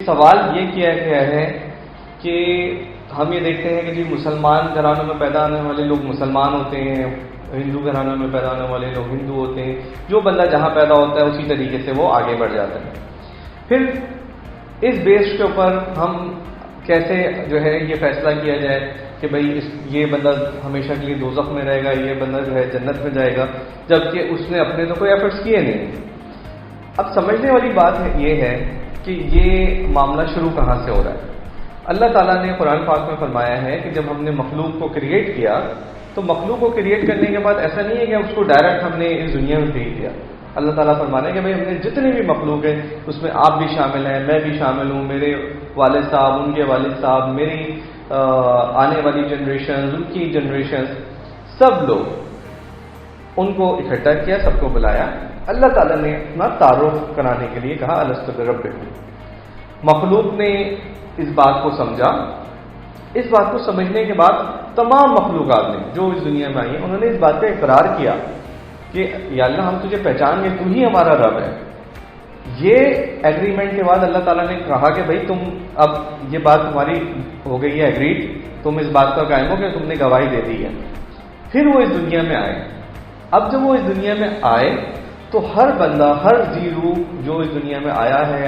سوال یہ کیا گیا ہے کہ ہم یہ دیکھتے ہیں کہ جی مسلمان گھرانوں میں پیدا ہونے والے لوگ مسلمان ہوتے ہیں، ہندو گھرانوں میں پیدا ہونے والے لوگ ہندو ہوتے ہیں، جو بندہ جہاں پیدا ہوتا ہے اسی طریقے سے وہ آگے بڑھ جاتا ہے۔ پھر اس بیس کے اوپر ہم کیسے جو ہے یہ فیصلہ کیا جائے کہ بھئی یہ بندہ ہمیشہ کے لیے دوزخ میں رہے گا، یہ بندہ جو ہے جنت میں جائے گا، جبکہ اس نے اپنے تو کوئی ایفرٹس کیے نہیں۔ اب سمجھنے والی بات یہ ہے کہ یہ معاملہ شروع کہاں سے ہو رہا ہے۔ اللہ تعالیٰ نے قرآن پاک میں فرمایا ہے کہ جب ہم نے مخلوق کو کریٹ کیا تو مخلوق کو کریٹ کرنے کے بعد ایسا نہیں ہے کہ اس کو ڈائریکٹ ہم نے اس دنیا میں بھیج دیا۔ اللہ تعالیٰ فرمانا ہے کہ بھئی ہم نے جتنے بھی مخلوق ہیں اس میں آپ بھی شامل ہیں، میں بھی شامل ہوں، میرے والد صاحب، ان کے والد صاحب، میری آنے والی جنریشنز، ان کی جنریشنز، سب لوگ، ان کو اکٹھا کیا، سب کو بلایا۔ اللہ تعالیٰ نے اپنا تعارف کرانے کے لیے کہا الست بربکم۔ مخلوق نے اس بات کو سمجھا۔ اس بات کو سمجھنے کے بعد تمام مخلوقات نے جو اس دنیا میں آئی ہیں انہوں نے اس بات کا اقرار کیا کہ یا اللہ ہم تجھے پہچان گے، تو ہی ہمارا رب ہے۔ یہ ایگریمنٹ کے بعد اللہ تعالیٰ نے کہا کہ بھائی تم اب یہ بات تمہاری ہو گئی ہے ایگریڈ، تم اس بات کا قائم ہو کہ تم نے گواہی دے دی ہے۔ پھر وہ اس دنیا میں آئے۔ اب جب وہ اس دنیا میں آئے تو ہر بندہ، ہر جی روح جو اس دنیا میں آیا ہے،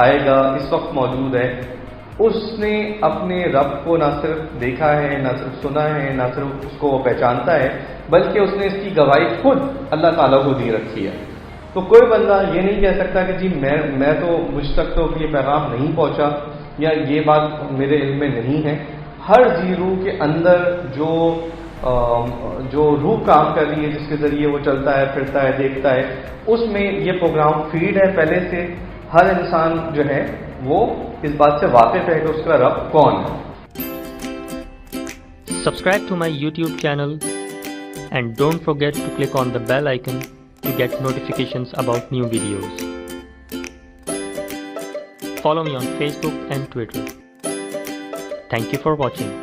آئے گا، اس وقت موجود ہے، اس نے اپنے رب کو نہ صرف دیکھا ہے، نہ صرف سنا ہے، نہ صرف اس کو وہ پہچانتا ہے، بلکہ اس نے اس کی گواہی خود اللہ تعالیٰ کو دی رکھی ہے۔ تو کوئی بندہ یہ نہیں کہہ سکتا کہ جی میں تو مجھ تک تو یہ پیغام نہیں پہنچا یا یہ بات میرے علم میں نہیں ہے۔ ہر جی روح کے اندر جو روح کام کر رہی ہے، جس کے ذریعے وہ چلتا ہے، پھرتا ہے، دیکھتا ہے، اس میں یہ پروگرام فیڈ ہے پہلے سے۔ ہر انسان جو ہے وہ اس بات سے واقف ہے کہ اس کا رب کون ہے۔ Subscribe to my YouTube channel and don't forget to click on the bell icon to get notifications about new videos. Follow me on Facebook and Twitter. Thank you for watching.